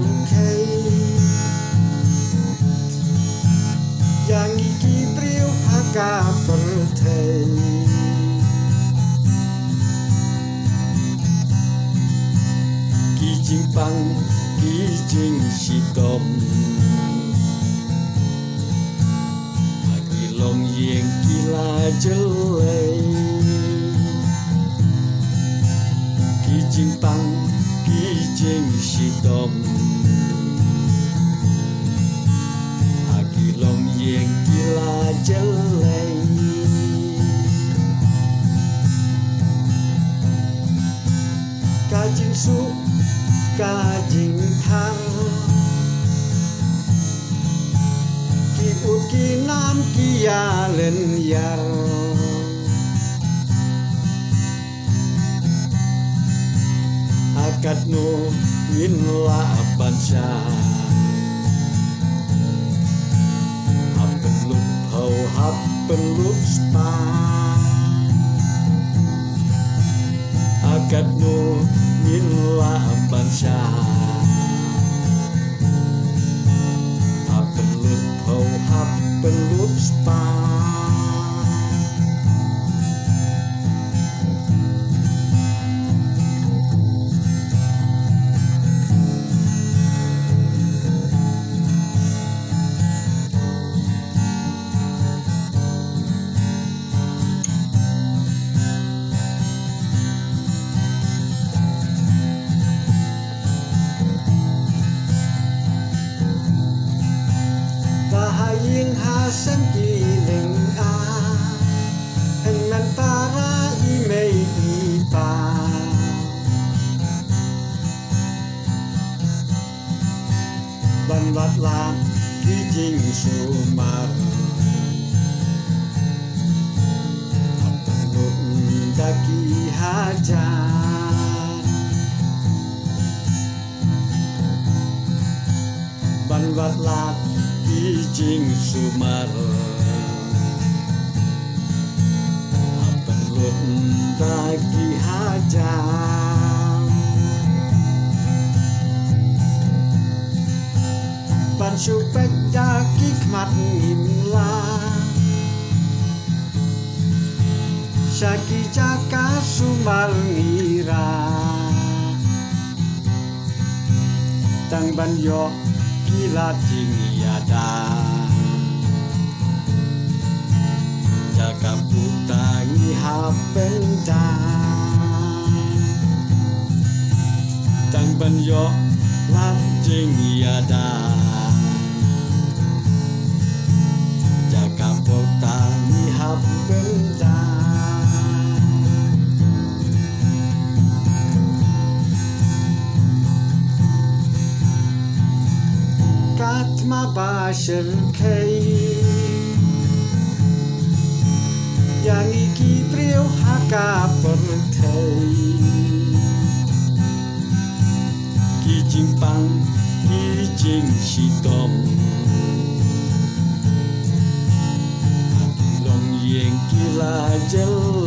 serkei yang iki priyo haka pertei kijing pang kijing sitom long yang gila jelai kijing pang kijing sitom agilong yang gila jelai kajing su kajing thang ki nam kia len yar akad no min la bansha happen lup ho happen lup spa akad no min la bansha pelup spa Bahaying hasan kiling a hengan para imei ipa banwat la kijing sumar apang daki hajar banwat la kijing sumar apan lut daki hajar pan supek daki kmat ngimla saki jaka sumar ngira tang ban yo gila tinggi ada jaga putangi hapenda tang ban yo lanjing ada jaga putangi hapenda katma basher kei yang iki priyo haka pertei kijing pang kijing sitom agilong yang gila jelai